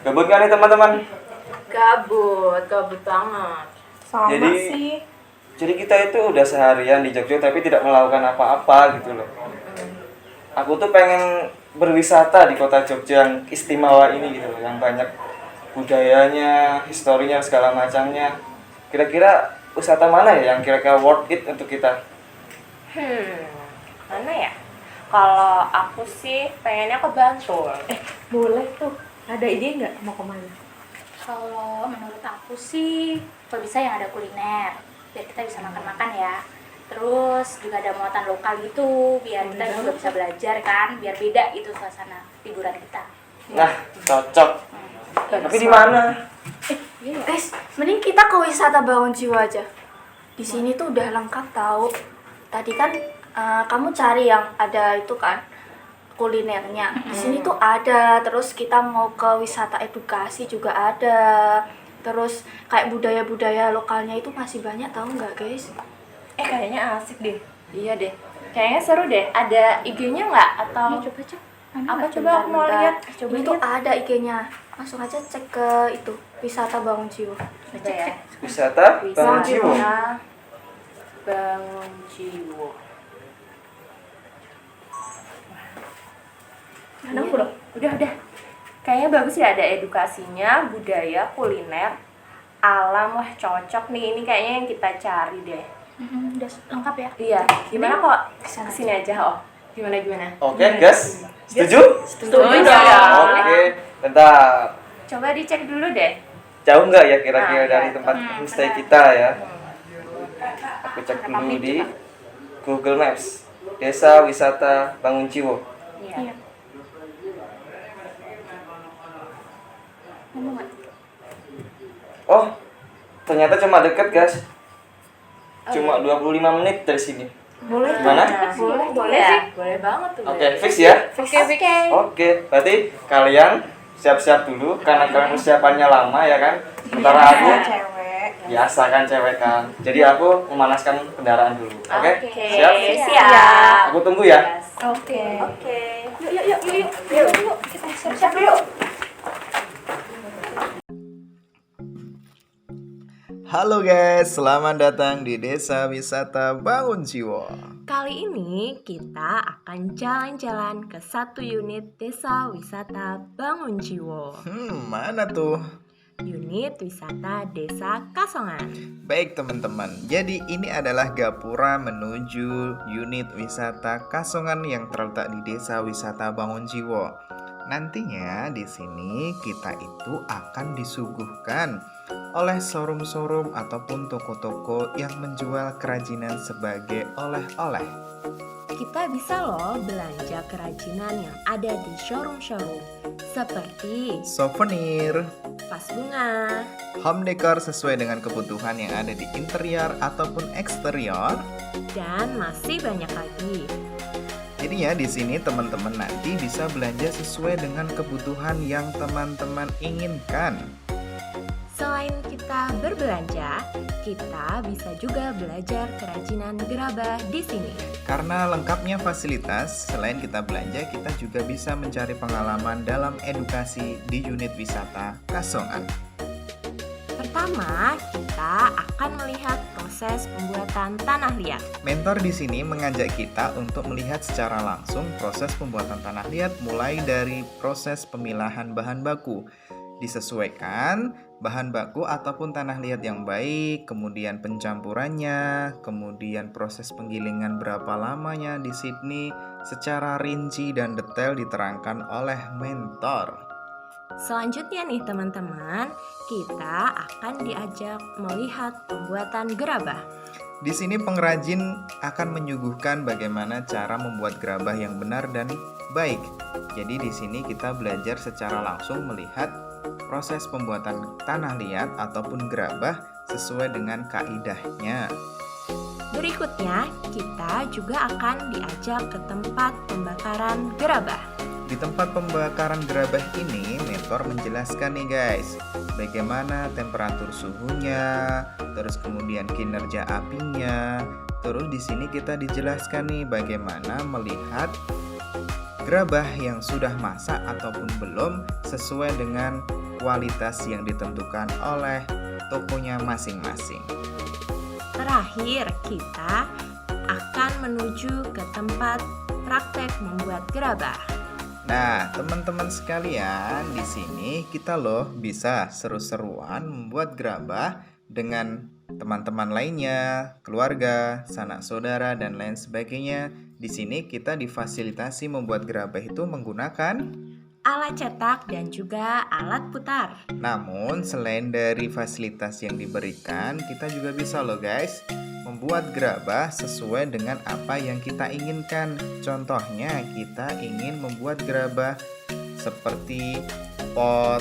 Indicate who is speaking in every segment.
Speaker 1: Gabut kan nih teman-teman?
Speaker 2: Gabut banget.
Speaker 3: Sama
Speaker 1: Jadi-
Speaker 3: sih.
Speaker 1: Jadi kita itu udah seharian di Jogja tapi tidak melakukan apa-apa gitu loh. Aku tuh pengen berwisata di kota Jogja yang istimewa ini gitu loh, yang banyak budayanya, historinya, segala macamnya. Kira-kira wisata mana ya yang kira-kira worth it untuk kita?
Speaker 2: Mana ya? Kalau aku sih pengennya ke Bantul.
Speaker 3: Boleh tuh. Ada ide nggak mau kemana?
Speaker 4: Kalau menurut aku sih, kalau bisa yang ada kuliner, biar kita bisa makan-makan ya. Terus juga ada muatan lokal gitu, biar kita juga bisa belajar kan, biar beda gitu suasana liburan kita.
Speaker 1: Nah, cocok. Tapi di mana?
Speaker 5: Guys, mending kita ke wisata bangun jiwa aja. Di sini tuh udah lengkap tahu. Tadi kan kamu cari yang ada itu kan kulinernya. Di sini tuh ada. Terus kita mau ke wisata edukasi juga ada. Terus kayak budaya-budaya lokalnya itu masih banyak, tahu nggak guys?
Speaker 2: Kayaknya asik deh. Iya deh. Kayaknya seru deh. Ada IG-nya nggak? Atau
Speaker 4: Coba cek.
Speaker 2: apa coba aku mau
Speaker 5: Bentar.
Speaker 2: lihat? Coba
Speaker 5: Ini tuh
Speaker 2: lihat.
Speaker 5: ada IG-nya. Langsung aja cek ke itu wisata bangun jiwa.
Speaker 2: Coba ya.
Speaker 1: Wisata Bangun Jiwo.
Speaker 2: Bangun Jiwo.
Speaker 3: Ada
Speaker 2: Iya, udah. Kayaknya bagus ya, ada edukasinya, budaya, kuliner, alam. Wah, cocok nih. Ini kayaknya yang kita cari deh.
Speaker 4: Udah lengkap ya?
Speaker 2: Iya. Gimana kok
Speaker 5: Kesana
Speaker 2: kesini aja, Oh? Gimana?
Speaker 1: Oke, guys. Setuju?
Speaker 2: Setuju
Speaker 1: Oke,
Speaker 2: dong.
Speaker 1: bentar.
Speaker 2: Coba dicek dulu deh.
Speaker 1: Jauh nggak ya kira-kira
Speaker 2: Nah,
Speaker 1: dari
Speaker 2: ya.
Speaker 1: tempat homestay kita ya? Aku cek dulu di Google Maps. Desa Wisata Bangun Jiwo.
Speaker 2: Iya.
Speaker 4: Ngomong nggak?
Speaker 1: Oh, ternyata cuma deket guys. Cuma 25 menit dari sini.
Speaker 3: Boleh.
Speaker 1: Gimana?
Speaker 2: Boleh sih. Boleh banget tuh.
Speaker 1: Oke, fix ya?
Speaker 2: Oke.
Speaker 1: Oke, berarti kalian siap-siap dulu karena kalian persiapannya lama ya kan? Sementara aku
Speaker 3: Cewek.
Speaker 1: biasa kan cewek kan. Jadi aku memanaskan kendaraan dulu. Oke?
Speaker 2: Oke.
Speaker 1: Siap?
Speaker 2: Siap.
Speaker 1: Aku tunggu ya.
Speaker 3: Oke.
Speaker 2: Oke.
Speaker 4: Yuk, kita siap-siap dulu.
Speaker 6: Halo guys, selamat datang di Desa Wisata Bangun Jiwo.
Speaker 2: Kali ini kita akan jalan-jalan ke satu unit Desa Wisata Bangun Jiwo.
Speaker 6: Mana tuh?
Speaker 2: Unit wisata Desa Kasongan.
Speaker 6: Baik teman-teman, jadi ini adalah gapura menuju unit wisata Kasongan yang terletak di Desa Wisata Bangun Jiwo. Nantinya di sini kita itu akan disuguhkan oleh showroom-showroom ataupun toko-toko yang menjual kerajinan sebagai oleh-oleh.
Speaker 2: Kita bisa loh belanja kerajinan yang ada di showroom-showroom seperti
Speaker 6: Souvenir,
Speaker 2: vas bunga,
Speaker 6: home decor sesuai dengan kebutuhan yang ada di interior ataupun eksterior.
Speaker 2: dan masih banyak lagi.
Speaker 6: Jadinya di sini teman-teman nanti bisa belanja sesuai dengan kebutuhan yang teman-teman inginkan.
Speaker 2: Selain kita berbelanja, kita bisa juga belajar kerajinan gerabah di sini.
Speaker 6: Karena lengkapnya fasilitas, selain kita belanja, kita juga bisa mencari pengalaman dalam edukasi di unit wisata Kasongan.
Speaker 2: Pertama, kita akan melihat proses pembuatan tanah liat.
Speaker 6: Mentor di sini mengajak kita untuk melihat secara langsung proses pembuatan tanah liat mulai dari proses pemilahan bahan baku. Disesuaikan bahan baku ataupun tanah liat yang baik, kemudian pencampurannya, kemudian proses penggilingan berapa lamanya di Sydney, secara rinci dan detail diterangkan oleh mentor.
Speaker 2: Selanjutnya nih teman-teman, kita akan diajak melihat pembuatan gerabah.
Speaker 6: Di sini pengrajin akan menyuguhkan bagaimana cara membuat gerabah yang benar dan baik. Jadi di sini kita belajar secara langsung melihat proses pembuatan tanah liat ataupun gerabah sesuai dengan kaidahnya.
Speaker 2: Berikutnya, kita juga akan diajak ke tempat pembakaran gerabah.
Speaker 6: Di tempat pembakaran gerabah ini, mentor menjelaskan nih guys, bagaimana temperatur suhunya, terus kemudian kinerja apinya. Terus di sini kita dijelaskan nih bagaimana melihat gerabah yang sudah masak ataupun belum sesuai dengan kualitas yang ditentukan oleh tokonya masing-masing.
Speaker 2: Terakhir, kita akan menuju ke tempat praktek membuat gerabah.
Speaker 6: Nah, teman-teman sekalian, di sini kita loh bisa seru-seruan membuat gerabah dengan teman-teman lainnya, keluarga, sanak saudara, dan lain sebagainya. Di sini kita difasilitasi membuat gerabah itu menggunakan
Speaker 2: Alat cetak dan juga alat putar.
Speaker 6: Namun, selain dari fasilitas yang diberikan, kita juga bisa loh guys membuat gerabah sesuai dengan apa yang kita inginkan. Contohnya, kita ingin membuat gerabah seperti pot,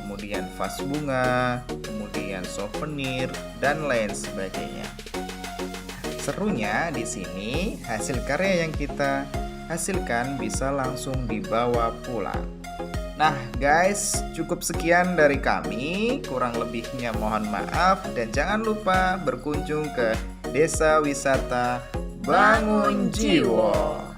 Speaker 6: kemudian vas bunga, kemudian souvenir, dan lain sebagainya. Serunya di sini, hasil karya yang kita hasilkan bisa langsung dibawa pulang. Nah guys, cukup sekian dari kami. Kurang lebihnya mohon maaf. Dan jangan lupa berkunjung ke Desa Wisata Bangun Jiwo.